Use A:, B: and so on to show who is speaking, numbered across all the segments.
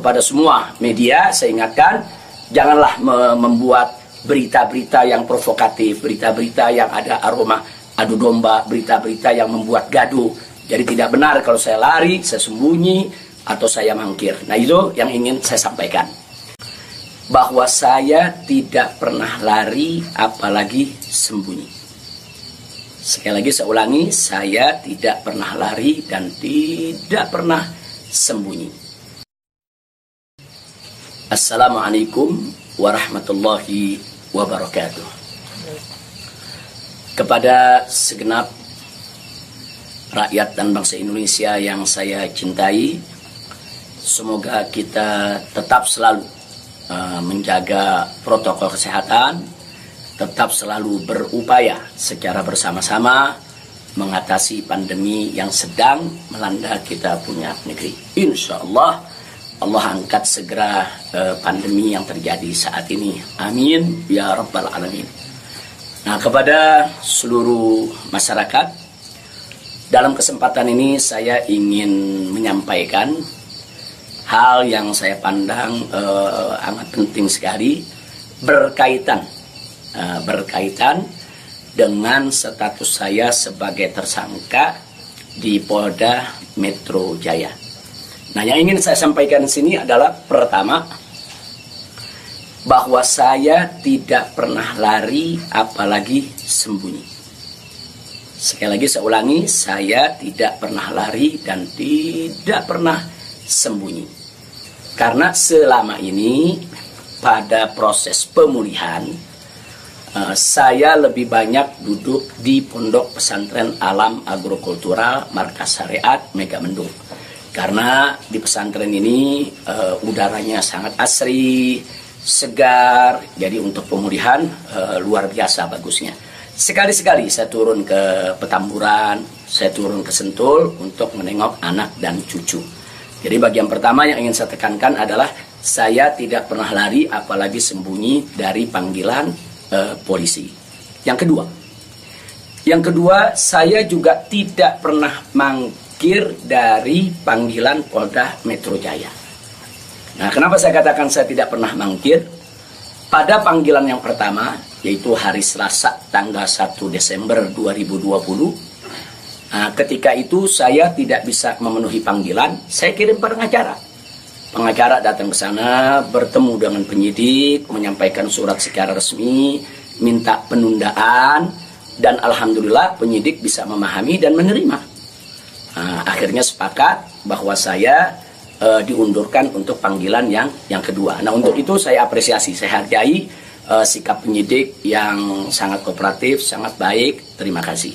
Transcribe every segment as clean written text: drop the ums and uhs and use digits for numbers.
A: kepada semua media saya ingatkan, janganlah membuat berita-berita yang provokatif, berita-berita yang ada aroma adu domba, berita-berita yang membuat gaduh. Jadi tidak benar kalau saya lari, saya sembunyi, atau saya mangkir. Nah itu yang ingin saya sampaikan. Bahwa saya tidak pernah lari, apalagi sembunyi. Sekali lagi saya ulangi, saya tidak pernah lari dan tidak pernah sembunyi. Assalamualaikum warahmatullahi wabarakatuh. Kepada segenap rakyat dan bangsa Indonesia yang saya cintai, semoga kita tetap selalu menjaga protokol kesehatan, tetap selalu berupaya secara bersama-sama mengatasi pandemi yang sedang melanda kita punya negeri. Insya Allah, Allah angkat segera pandemi yang terjadi saat ini. Amin ya rabbal alamin. Nah, kepada seluruh masyarakat, dalam kesempatan ini saya ingin menyampaikan hal yang saya pandang amat penting sekali berkaitan dengan status saya sebagai tersangka di Polda Metro Jaya. Nah, yang ingin saya sampaikan di sini adalah pertama, bahwa saya tidak pernah lari, apalagi sembunyi. Sekali lagi saya ulangi, saya tidak pernah lari dan tidak pernah sembunyi. Karena selama ini pada proses pemulihan, saya lebih banyak duduk di Pondok Pesantren Alam Agrokultural Markas Syariat Megamendung. Karena di pesantren ini udaranya sangat asri, segar, jadi untuk pemulihan luar biasa bagusnya. Sekali-sekali saya turun ke Petamburan, saya turun ke Sentul untuk menengok anak dan cucu. Jadi bagian pertama yang ingin saya tekankan adalah saya tidak pernah lari, apalagi sembunyi dari panggilan polisi. Yang kedua, saya juga tidak pernah mangkir dari panggilan Polda Metro Jaya. Nah, kenapa saya katakan saya tidak pernah mangkir? Pada panggilan yang pertama, yaitu hari Selasa tanggal 1 Desember 2020, ketika itu saya tidak bisa memenuhi panggilan, saya kirim pengacara. Pengacara datang ke sana, bertemu dengan penyidik, menyampaikan surat secara resmi, minta penundaan, dan alhamdulillah penyidik bisa memahami dan menerima. Akhirnya sepakat bahwa saya diundurkan untuk panggilan yang kedua. Nah, untuk itu saya apresiasi, saya hargai sikap penyidik yang sangat kooperatif, sangat baik. Terima kasih.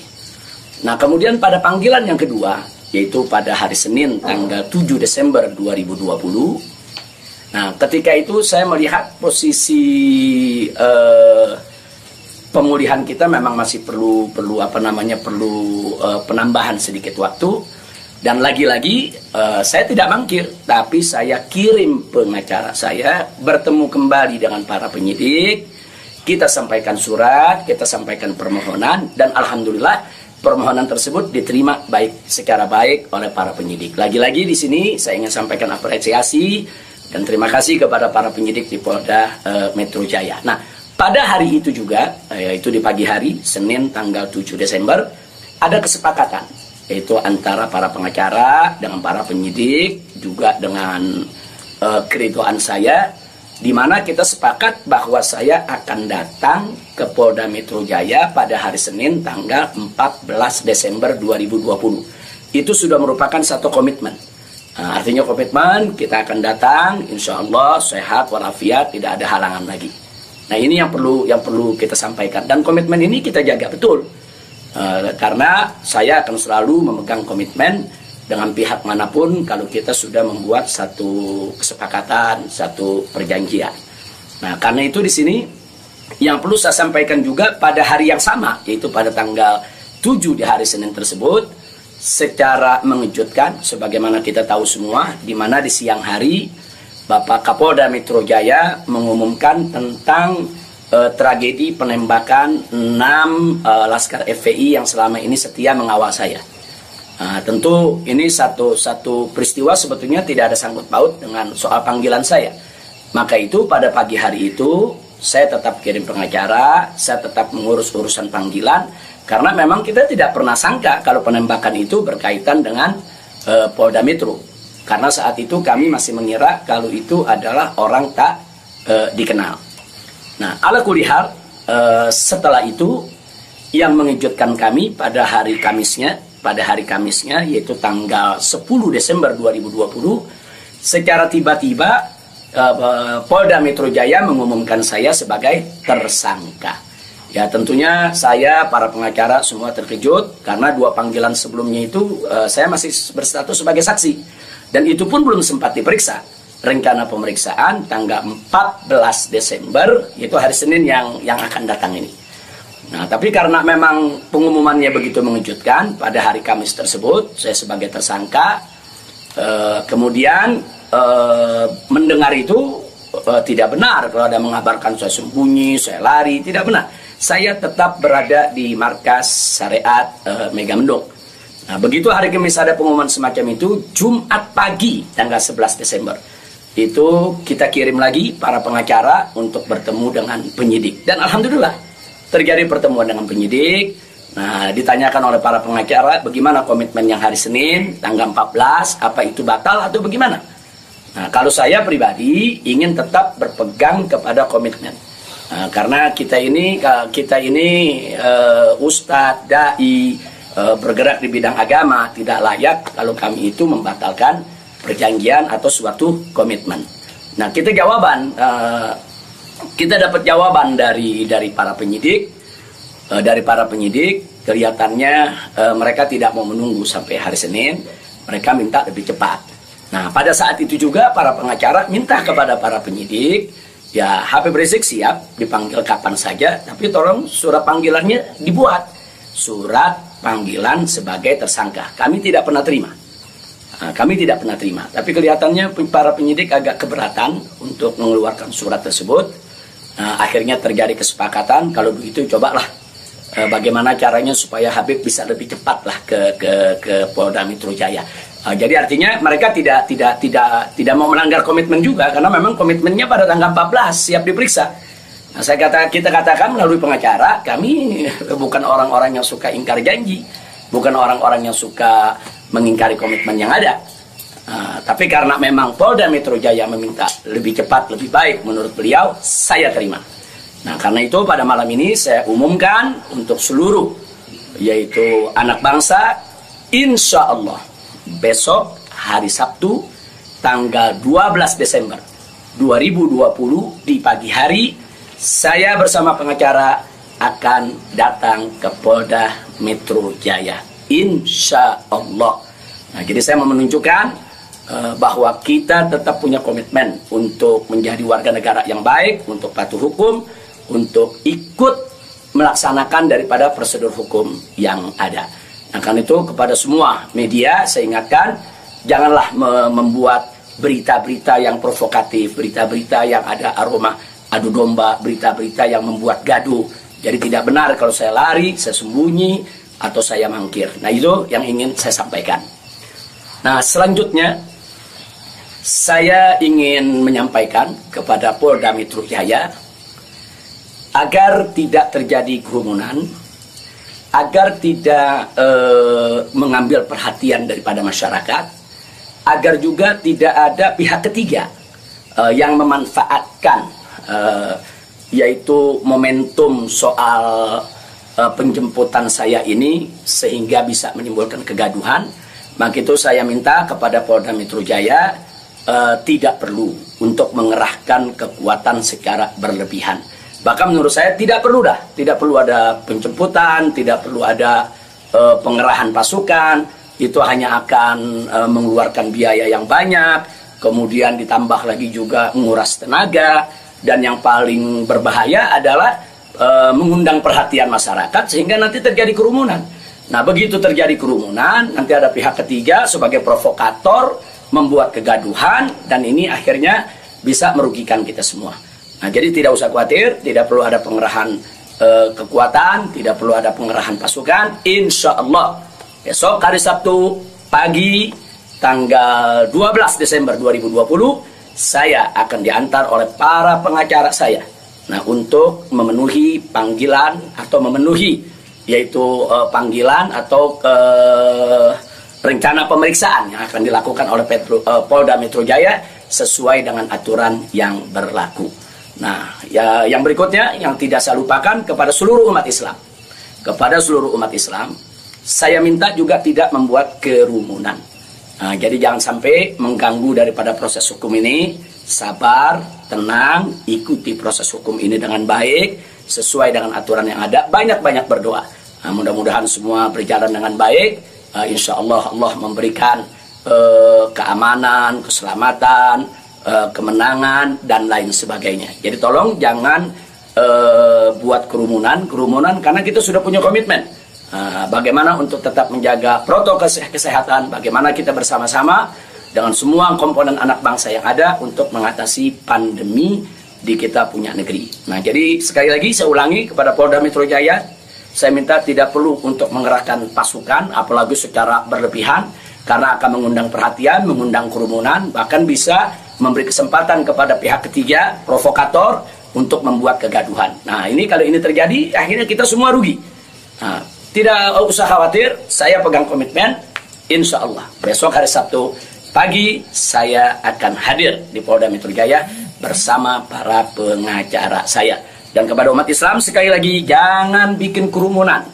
A: Nah, kemudian pada panggilan yang kedua, yaitu pada hari Senin tanggal 7 Desember 2020. Nah, ketika itu saya melihat posisi pemulihan kita memang masih perlu penambahan sedikit waktu. Dan lagi-lagi saya tidak mangkir, tapi saya kirim pengacara saya bertemu kembali dengan para penyidik. Kita sampaikan surat, kita sampaikan permohonan, dan alhamdulillah permohonan tersebut diterima secara baik oleh para penyidik. Lagi-lagi di sini saya ingin sampaikan apresiasi dan terima kasih kepada para penyidik di Polda Metro Jaya. Nah, pada hari itu juga, yaitu di pagi hari, Senin tanggal 7 Desember, ada kesepakatan, yaitu antara para pengacara dengan para penyidik, juga dengan keridoan saya, di mana kita sepakat bahwa saya akan datang ke Polda Metro Jaya pada hari Senin tanggal 14 Desember 2020. Itu sudah merupakan satu komitmen. Artinya komitmen, kita akan datang, insya Allah sehat walafiat, tidak ada halangan lagi. Nah, ini yang perlu kita sampaikan, dan komitmen ini kita jaga betul. Karena saya akan selalu memegang komitmen dengan pihak manapun kalau kita sudah membuat satu kesepakatan, satu perjanjian. Nah, karena itu di sini yang perlu saya sampaikan juga pada hari yang sama, yaitu pada tanggal 7 di hari Senin tersebut, secara mengejutkan, sebagaimana kita tahu semua, di mana di siang hari Bapak Kapolda Metro Jaya mengumumkan tentang tragedi penembakan 6 Laskar FPI yang selama ini setia mengawal saya. Tentu ini satu peristiwa sebetulnya tidak ada sangkut paut dengan soal panggilan saya. Maka itu pada pagi hari itu saya tetap kirim pengacara, saya tetap mengurus urusan panggilan, karena memang kita tidak pernah sangka kalau penembakan itu berkaitan dengan Polda Metro. Karena saat itu kami masih mengira kalau itu adalah orang tak dikenal. Nah, ala kulihal, setelah itu yang mengejutkan kami pada hari Kamisnya, yaitu tanggal 10 Desember 2020, secara tiba-tiba Polda Metro Jaya mengumumkan saya sebagai tersangka. Ya, tentunya saya, para pengacara semua terkejut karena 2 panggilan sebelumnya itu saya masih berstatus sebagai saksi, dan itu pun belum sempat diperiksa. Rencana pemeriksaan tanggal 14 Desember, yaitu hari Senin yang akan datang ini. Nah, tapi karena memang pengumumannya begitu mengejutkan, pada hari Kamis tersebut saya sebagai tersangka, kemudian mendengar itu tidak benar kalau ada mengabarkan saya sembunyi, saya lari, tidak benar. Saya tetap berada di markas syariat Megamendung. Nah, begitu hari Kamis ada pengumuman semacam itu, Jumat pagi tanggal 11 Desember itu kita kirim lagi para pengacara untuk bertemu dengan penyidik, dan alhamdulillah terjadi pertemuan dengan penyidik. Nah, ditanyakan oleh para pengacara bagaimana komitmen yang hari Senin tanggal 14, apa itu batal atau bagaimana. Nah, kalau saya pribadi ingin tetap berpegang kepada komitmen. Nah, karena kita ini ustadz, dai, bergerak di bidang agama, tidak layak kalau kami itu membatalkan perjanjian atau suatu komitmen. Nah, kita dapat jawaban dari para penyidik. Kelihatannya mereka tidak mau menunggu sampai hari Senin, mereka minta lebih cepat. Nah, pada saat itu juga para pengacara minta kepada para penyidik, ya Habib Rizik siap dipanggil kapan saja, tapi tolong surat panggilannya dibuat, surat panggilan sebagai tersangka. Kami tidak pernah terima. Tapi kelihatannya para penyidik agak keberatan untuk mengeluarkan surat tersebut. Akhirnya terjadi kesepakatan, kalau begitu cobalah bagaimana caranya supaya Habib bisa lebih cepatlah ke Polda Metro Jaya. Jadi artinya mereka tidak mau melanggar komitmen juga, karena memang komitmennya pada tanggal 14 siap diperiksa. Nah, kita katakan melalui pengacara, kami bukan orang-orang yang suka ingkar janji, bukan orang-orang yang suka mengingkari komitmen yang ada. Tapi karena memang Polda Metro Jaya meminta lebih cepat, lebih baik menurut beliau, saya terima. Nah, karena itu pada malam ini saya umumkan untuk seluruh, yaitu anak bangsa, insya Allah besok hari Sabtu tanggal 12 Desember 2020 di pagi hari, saya bersama pengacara akan datang ke Polda Metro Jaya, insya Allah. Nah, jadi saya mau menunjukkan bahwa kita tetap punya komitmen untuk menjadi warga negara yang baik, untuk patuh hukum, untuk ikut melaksanakan daripada prosedur hukum yang ada. Nah, karena itu kepada semua media saya ingatkan, janganlah membuat berita-berita yang provokatif, berita-berita yang ada aroma adu domba, berita-berita yang membuat gaduh. Jadi tidak benar kalau saya lari, saya sembunyi, atau saya mangkir. Nah, itu yang ingin saya sampaikan. Nah, selanjutnya saya ingin menyampaikan kepada Polda Metro Jaya agar tidak terjadi kerumunan, agar tidak mengambil perhatian daripada masyarakat, agar juga tidak ada pihak ketiga yang memanfaatkan yaitu momentum soal penjemputan saya ini sehingga bisa menimbulkan kegaduhan. Maka itu saya minta kepada Polda Metro Jaya tidak perlu untuk mengerahkan kekuatan secara berlebihan. Bahkan menurut saya tidak perlu ada penjemputan, tidak perlu ada pengerahan pasukan. Itu hanya akan mengeluarkan biaya yang banyak, kemudian ditambah lagi juga menguras tenaga, dan yang paling berbahaya adalah mengundang perhatian masyarakat sehingga nanti terjadi kerumunan. Nah, begitu terjadi kerumunan, nanti ada pihak ketiga sebagai provokator membuat kegaduhan, dan ini akhirnya bisa merugikan kita semua. Nah, jadi tidak usah khawatir, tidak perlu ada pengerahan kekuatan, tidak perlu ada pengerahan pasukan. Insya Allah Besok hari Sabtu pagi tanggal 12 Desember 2020 saya akan diantar oleh para pengacara saya. Nah, untuk memenuhi panggilan atau memenuhi yaitu panggilan atau rencana pemeriksaan yang akan dilakukan oleh Polda Metro Jaya sesuai dengan aturan yang berlaku. Nah, ya, yang berikutnya yang tidak saya lupakan kepada seluruh umat Islam. Kepada seluruh umat Islam, saya minta juga tidak membuat kerumunan. Nah, jadi jangan sampai mengganggu daripada proses hukum ini. Sabar, tenang, ikuti proses hukum ini dengan baik, sesuai dengan aturan yang ada. Banyak-banyak berdoa. Nah, mudah-mudahan semua berjalan dengan baik. Insya Allah Allah memberikan keamanan, keselamatan, kemenangan, dan lain sebagainya. Jadi tolong jangan buat kerumunan karena kita sudah punya komitmen. Bagaimana untuk tetap menjaga protokol kesehatan, bagaimana kita bersama-sama dengan semua komponen anak bangsa yang ada untuk mengatasi pandemi di kita punya negeri. Nah, jadi sekali lagi saya ulangi kepada Polda Metro Jaya, saya minta tidak perlu untuk mengerahkan pasukan, apalagi secara berlebihan, karena akan mengundang perhatian, mengundang kerumunan, bahkan bisa memberi kesempatan kepada pihak ketiga, provokator, untuk membuat kegaduhan. Nah, ini kalau ini terjadi, akhirnya kita semua rugi. Nah, tidak usah khawatir, saya pegang komitmen, insya Allah. Besok hari Sabtu pagi, saya akan hadir di Polda Metro Jaya bersama para pengacara saya. Dan kepada umat Islam sekali lagi jangan bikin kerumunan.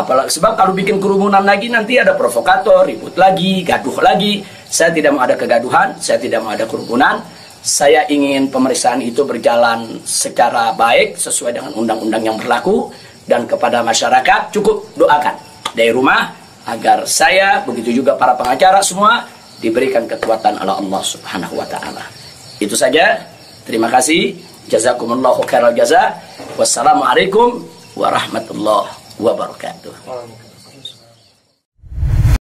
A: Apalagi sebab kalau bikin kerumunan lagi nanti ada provokator, ribut lagi, gaduh lagi. Saya tidak mau ada kegaduhan, saya tidak mau ada kerumunan. Saya ingin pemeriksaan itu berjalan secara baik sesuai dengan undang-undang yang berlaku, dan kepada masyarakat cukup doakan dari rumah agar saya begitu juga para pengacara semua diberikan kekuatan oleh Allah Subhanahu wa taala. Itu saja. Terima kasih. Jazakumullahu khairal jaza. Wassalamualaikum warahmatullahi wabarakatuh.